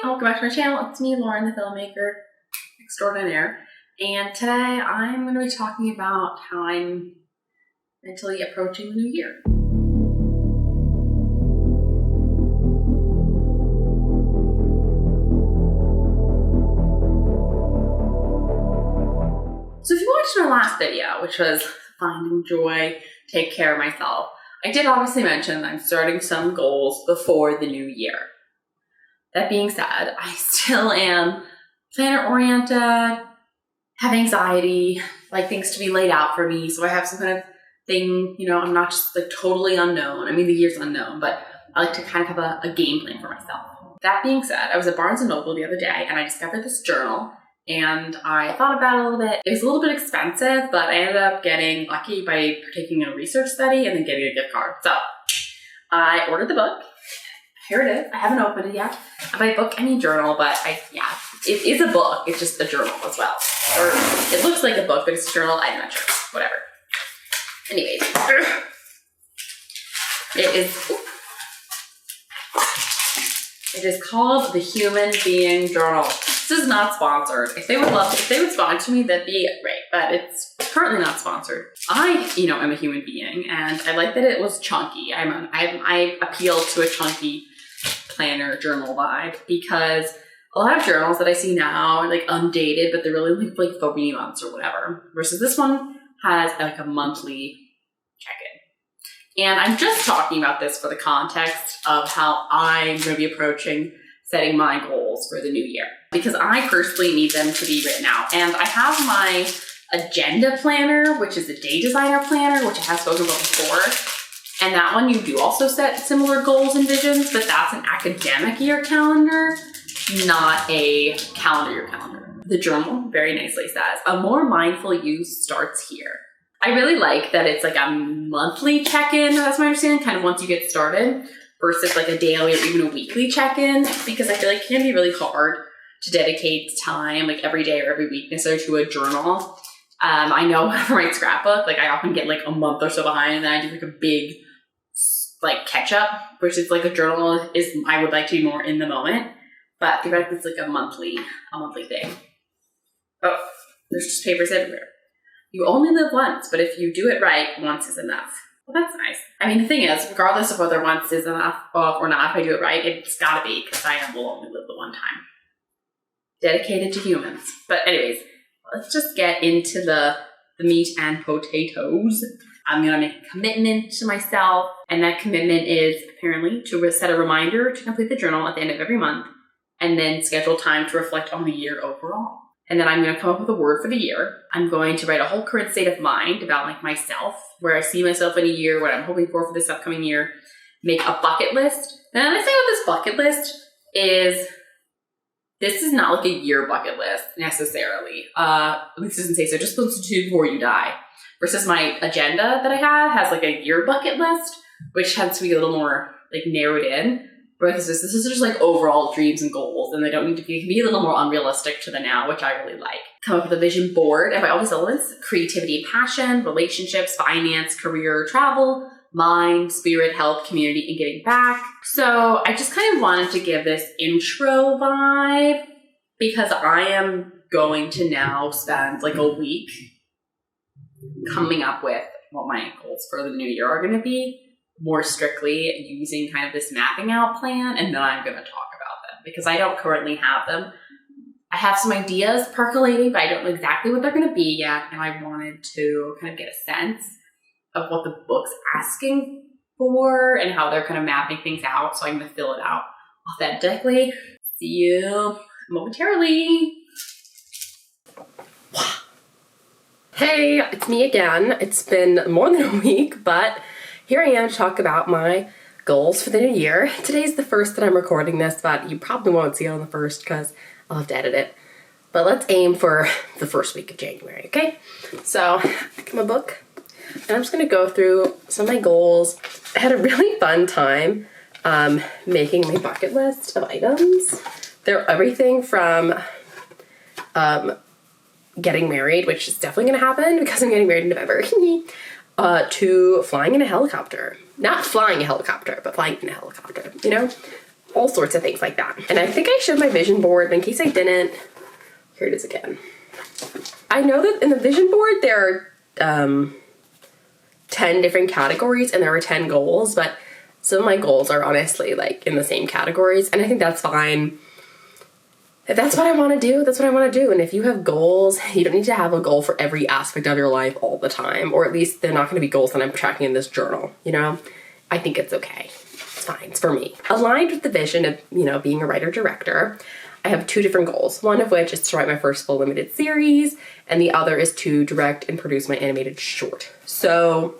welcome back to my channel. It's me, Lauren, the filmmaker extraordinaire. And today I'm going to be talking about how I'm mentally approaching the new year. So if you watched my last video, which was finding joy, take care of myself, I did obviously mention that I'm starting some goals before the new year. That being said, I still am planner-oriented, have anxiety, like things to be laid out for me. So I have some kind of thing, I'm not just like totally unknown. I mean, the year's unknown, but I like to kind of have a game plan for myself. That being said, I was at Barnes & Noble the other day and I discovered this journal and I thought about it a little bit. It was a little bit expensive, but I ended up getting lucky by partaking in a research study and then getting a gift card. So I ordered the book. Here it is. I haven't opened it yet. By book, I mean journal, but it is a book. It's just a journal as well. Or it looks like a book, but it's a journal. I'm not sure. Whatever. Anyways, it is called The Human Being Journal. This is not sponsored. If they would sponsor me, that'd be great, but it's currently not sponsored. I am a human being, and I like that it was chunky. I appeal to a chunky planner journal vibe because a lot of journals that I see now are like undated, but they're really like 3 months or whatever. Versus this one has like a monthly check-in. And I'm just talking about this for the context of how I'm going to be approaching setting my goals for the new year. Because I personally need them to be written out. And I have my agenda planner, which is a day designer planner, which I have spoken about before. And that one you do also set similar goals and visions, but that's an academic year calendar, not a calendar year calendar. The journal very nicely says, a more mindful use starts here. I really like that it's like a monthly check-in, that's my understanding, kind of once you get started, versus like a daily or even a weekly check-in, because I feel like it can be really hard to dedicate time like every day or every week necessarily to a journal. I know for my scrapbook, like I often get like a month or so behind and then I do like a big like catch up, which is like a journal is, I would like to be more in the moment, but theoretically it's like a monthly thing. Oh, there's just papers everywhere. You only live once, but if you do it right, once is enough. Well, that's nice. I mean, the thing is, regardless of whether once is enough or not, if I do it right, it's gotta be, because I will only live the one time. Dedicated to humans. But anyways, let's just get into the meat and potatoes. I'm gonna make a commitment to myself, and that commitment is apparently to set a reminder to complete the journal at the end of every month, and then schedule time to reflect on the year overall. And then I'm gonna come up with a word for the year. I'm going to write a whole current state of mind about like myself, where I see myself in a year, what I'm hoping for this upcoming year, make a bucket list. And the thing with this bucket list is, this is not like a year bucket list necessarily. At least it doesn't say so, just supposed to do before you die. Versus my agenda that I have has like a year bucket list, which has to be a little more like narrowed in. Because this is just like overall dreams and goals, and they don't need to be, can be a little more unrealistic to the now, which I really like. Come up with a vision board, and by all these elements, creativity and passion, relationships, finance, career, travel, mind, spirit, health, community, and giving back. So I just kind of wanted to give this intro vibe because I am going to now spend like a week coming up with what my goals for the new year are going to be, more strictly using kind of this mapping out plan, and then I'm going to talk about them because I don't currently have them. I have some ideas percolating, but I don't know exactly what they're going to be yet, and I wanted to kind of get a sense of what the book's asking for and how they're kind of mapping things out, so I'm going to fill it out authentically. See you momentarily. Hey, it's me again. It's been more than a week, but here I am to talk about my goals for the new year. Today's the first that I'm recording this, but you probably won't see it on the first because I'll have to edit it. But let's aim for the first week of January, okay? So, I got my book, and I'm just gonna go through some of my goals. I had a really fun time making my bucket list of items. They're everything from getting married, which is definitely gonna happen because I'm getting married in November, to flying in a helicopter. Not flying a helicopter, but flying in a helicopter, all sorts of things like that. And I think I showed my vision board, but in case I didn't, here it is again. I know that in the vision board there are 10 different categories and there are 10 goals, but some of my goals are honestly like in the same categories, and I think that's fine. If that's what I want to do, that's what I want to do. And if you have goals, you don't need to have a goal for every aspect of your life all the time, or at least they're not going to be goals that I'm tracking in this journal, you know? I think it's okay. It's fine. It's for me. Aligned with the vision of, you know, being a writer-director, I have 2 different goals. One of which is to write my first full limited series, and the other is to direct and produce my animated short. So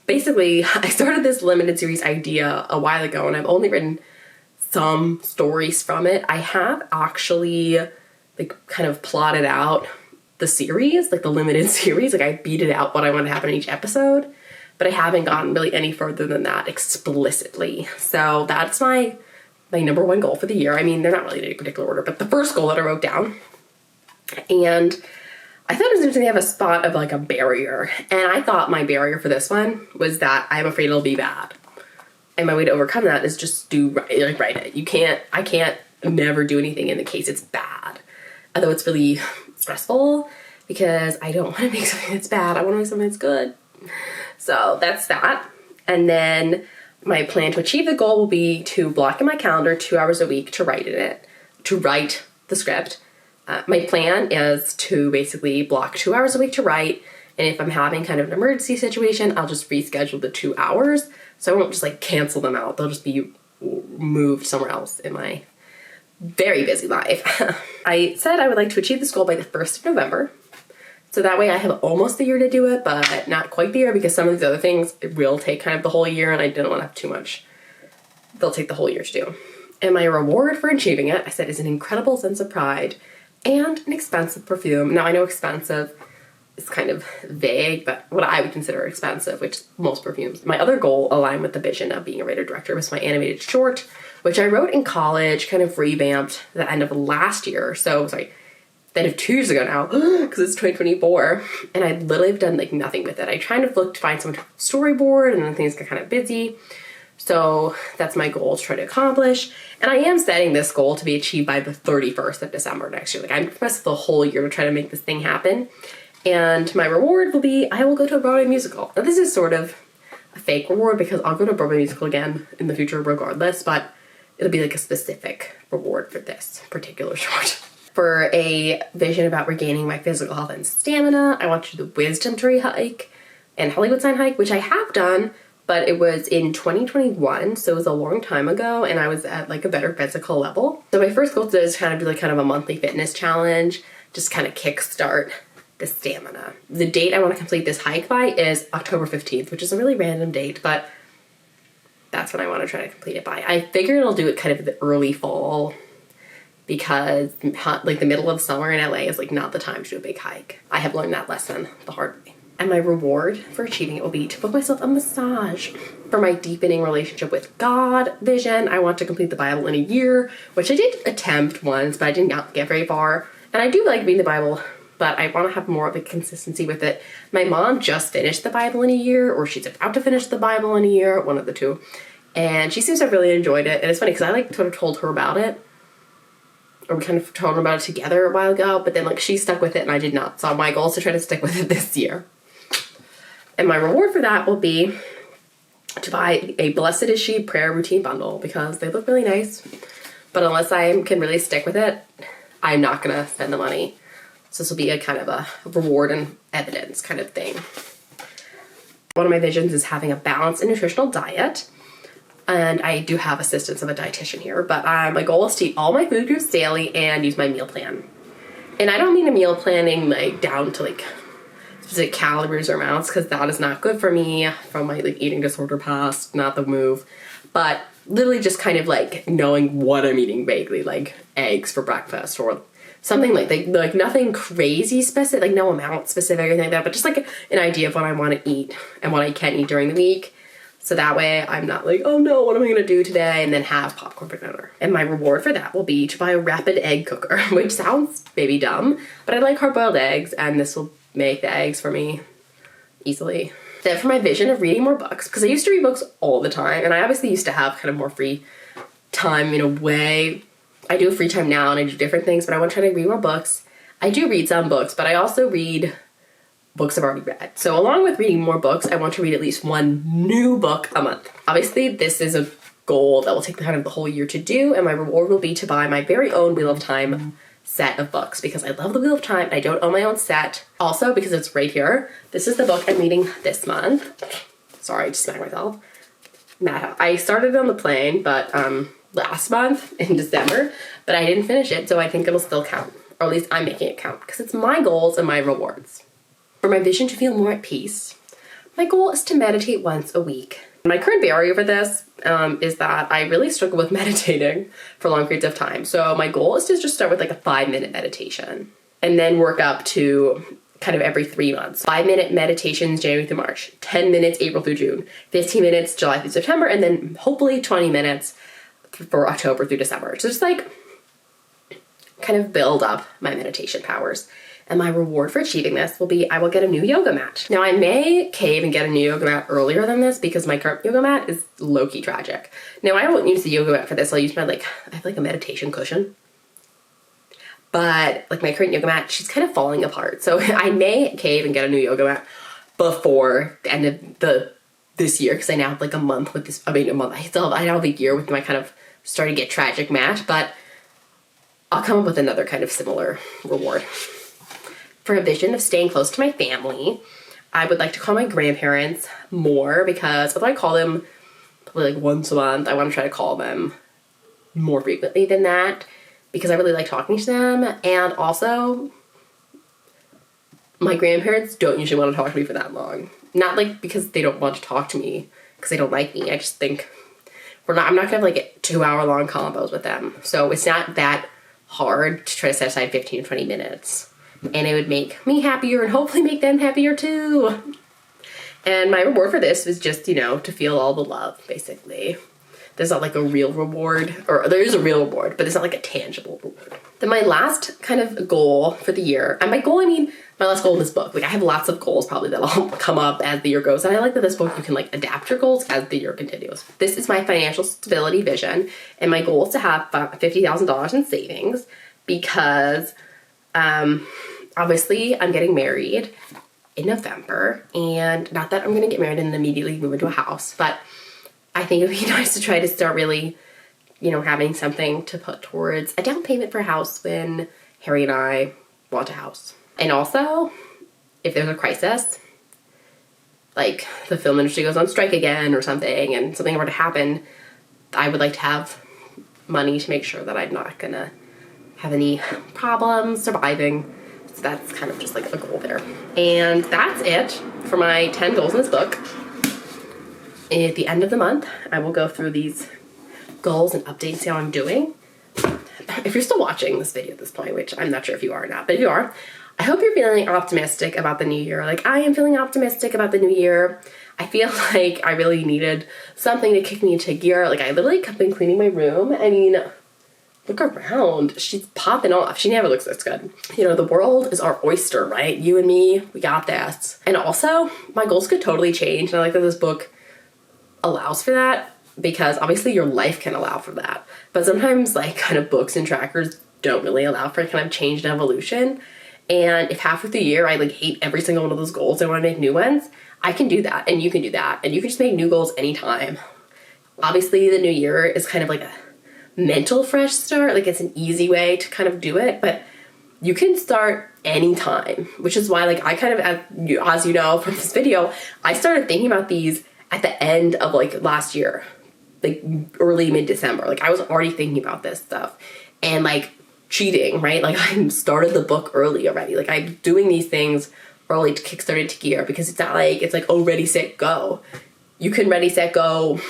basically, I started this limited series idea a while ago, and I've only written some stories from it. I have actually like kind of plotted out the series, like the limited series. Like I beat it out what I want to happen in each episode, but I haven't gotten really any further than that explicitly. So that's my number 1 goal for the year. I mean, they're not really in any particular order, but the first goal that I wrote down. And I thought it was interesting to have a spot of like a barrier. And I thought my barrier for this one was that I'm afraid it'll be bad. And my way to overcome that is just write it. I can't never do anything in the case it's bad. Although it's really stressful because I don't want to make something that's bad. I want to make something that's good. So that's that. And then my plan to achieve the goal will be to block in my calendar 2 hours a week to write the script. My plan is to basically block 2 hours a week to write. And if I'm having kind of an emergency situation, I'll just reschedule the 2 hours. So I won't just like cancel them out. They'll just be moved somewhere else in my very busy life. I said I would like to achieve this goal by the 1st of November. So that way I have almost the year to do it, but not quite the year because some of these other things it will take kind of the whole year and I didn't want to have too much. They'll take the whole year to do. And my reward for achieving it, I said, is an incredible sense of pride and an expensive perfume. Now I know expensive is kind of vague, but what I would consider expensive, which most perfumes. My other goal aligned with the vision of being a writer-director was my animated short, which I wrote in college, kind of revamped the end of last year. So, the end of 2 years ago now, because it's 2024. And I literally have done like nothing with it. I tried to look to find some storyboard and then things got kind of busy. So that's my goal to try to accomplish. And I am setting this goal to be achieved by the 31st of December next year. Like I'm pressed the whole year to try to make this thing happen. And my reward will be, I will go to a Broadway musical. Now this is sort of a fake reward because I'll go to a Broadway musical again in the future regardless, but it'll be like a specific reward for this particular short. For a vision about regaining my physical health and stamina, I want to do the Wisdom Tree hike and Hollywood Sign hike, which I have done, but it was in 2021, so it was a long time ago, and I was at like a better physical level. So my first goal is kind of do like kind of a monthly fitness challenge, just kind of kickstart the stamina. The date I want to complete this hike by is October 15th, which is a really random date, but that's when I want to try to complete it by. I figure I'll do it kind of in the early fall because like the middle of summer in LA is like not the time to do a big hike. I have learned that lesson the hard way. And my reward for achieving it will be to book myself a massage. For my deepening relationship with God vision, I want to complete the Bible in a year, which I did attempt once, but I did not get very far. And I do like reading the Bible, but I want to have more of a consistency with it. My mom just finished the Bible in a year, or she's about to finish the Bible in a year, one of the two. And she seems to have really enjoyed it. And it's funny because I like sort of told her about it, or we kind of told her about it together a while ago, but then like she stuck with it and I did not. So my goal is to try to stick with it this year. And my reward for that will be to buy a Blessed Is She prayer routine bundle because they look really nice. But unless I can really stick with it, I'm not going to spend the money. So this will be a kind of a reward and evidence kind of thing. One of my visions is having a balanced and nutritional diet. And I do have assistance of a dietitian here, but my goal is to eat all my food groups daily and use my meal plan. And I don't mean a meal planning like down to like specific calories or amounts because that is not good for me from my like eating disorder past, not the move. But literally just kind of like knowing what I'm eating vaguely, like eggs for breakfast or something like nothing crazy specific, like no amount specific or anything like that, but just like an idea of what I want to eat and what I can eat during the week. So that way I'm not like, oh no, what am I going to do today? And then have popcorn for dinner. And my reward for that will be to buy a rapid egg cooker, which sounds maybe dumb, but I like hard-boiled eggs and this will make the eggs for me easily. Then for my vision of reading more books, because I used to read books all the time and I obviously used to have kind of more free time in a way. I do have free time now and I do different things, but I want to try to read more books. I do read some books, but I also read books I've already read. So along with reading more books, I want to read at least one new book a month. Obviously, this is a goal that will take kind of the whole year to do, and my reward will be to buy my very own Wheel of Time set of books because I love the Wheel of Time and I don't own my own set. Also, because it's right here, this is the book I'm reading this month. Sorry, I just smacked myself. I started on the plane, but last month in December, but I didn't finish it, so I think it'll still count, or at least I'm making it count because it's my goals and my rewards. For my vision to feel more at peace, my goal is to meditate once a week. My current barrier for this is that I really struggle with meditating for long periods of time. So my goal is to just start with like a 5-minute meditation and then work up to kind of every 3 months. 5-minute meditations January through March, 10 minutes April through June, 15 minutes July through September, and then hopefully 20 minutes for October through December. So just like kind of build up my meditation powers. And my reward for achieving this will be I will get a new yoga mat. Now I may cave and get a new yoga mat earlier than this because my current yoga mat is low-key tragic. Now I won't use the yoga mat for this. I'll use my I have like a meditation cushion. But like my current yoga mat, she's kind of falling apart. So I may cave and get a new yoga mat before the end of this year because I now have like a month with this. I now have a year with my kind of starting to get tragic mat, but I'll come up with another kind of similar reward. For a vision of staying close to my family, I would like to call my grandparents more because although I call them probably like once a month, I want to try to call them more frequently than that because I really like talking to them. And also, my grandparents don't usually want to talk to me for that long. Not like because they don't want to talk to me because they don't like me. I just think I'm not going to have like 2-hour-long combos with them. So it's not that hard to try to set aside 15 to 20 minutes. And it would make me happier and hopefully make them happier too. And my reward for this was just, to feel all the love, basically. There's not like a real reward, or there is a real reward, but it's not like a tangible reward. Then my last kind of goal for the year, and my last goal in this book, I have lots of goals probably that'll come up as the year goes. And I like that this book, you can adapt your goals as the year continues. This is my financial stability vision. And my goal is to have $50,000 in savings because, obviously, I'm getting married in November, and not that I'm going to get married and immediately move into a house, but I think it would be nice to try to start really, having something to put towards a down payment for a house when Harry and I want a house. And also, if there's a crisis, like the film industry goes on strike again or something, and something were to happen, I would like to have money to make sure that I'm not going to have any problems surviving. So that's kind of just like a goal there. And that's it for my 10 goals in this book. At the end of the month, I will go through these goals and update, see how I'm doing. If you're still watching this video at this point, which I'm not sure if you are or not, but if you are, I hope you're feeling optimistic about the new year. Like I am feeling optimistic about the new year. I feel like I really needed something to kick me into gear. Like I literally have been cleaning my room. Look around. She's popping off. She never looks this good. The world is our oyster, right? You and me, we got this. And also, my goals could totally change. And I like that this book allows for that because obviously your life can allow for that. But sometimes like kind of books and trackers don't really allow for kind of change and evolution. And if halfway through the year I like hate every single one of those goals, I want to make new ones, I can do that. And you can do that. And you can just make new goals anytime. Obviously, the new year is kind of like a mental fresh start. Like it's an easy way to kind of do it, but you can start anytime, which is why like I kind of, as you know from this video, I started thinking about these at the end of like last year, like early mid-December. Like I was already thinking about this stuff and like cheating, right? Like I started the book early already. Like I'm doing these things early to kickstart it to gear because it's not like, it's like, oh, ready, set, go. You can ready, set, go.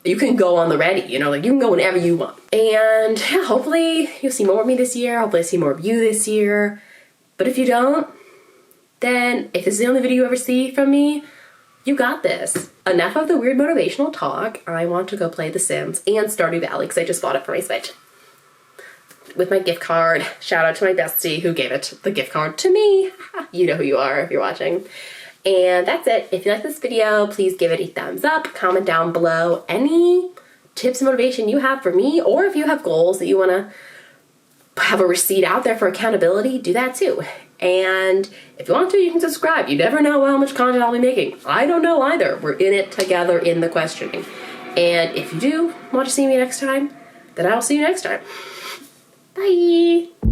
You can go on the ready, like you can go whenever you want. And yeah, hopefully you'll see more of me this year. Hopefully I see more of you this year. But if you don't, then if this is the only video you ever see from me, you got this. Enough of the weird motivational talk. I want to go play The Sims and Stardew Valley because I just bought it for my Switch. With my gift card. Shout out to my bestie who gave the gift card to me. You know who you are if you're watching. And that's it. If you like this video, please give it a thumbs up. Comment down below any tips and motivation you have for me, or if you have goals that you want to have a receipt out there for accountability, do that too. And if you want to, you can subscribe. You never know how much content I'll be making. I don't know either. We're in it together in the questioning. And if you do want to see me next time, then I'll see you next time. Bye.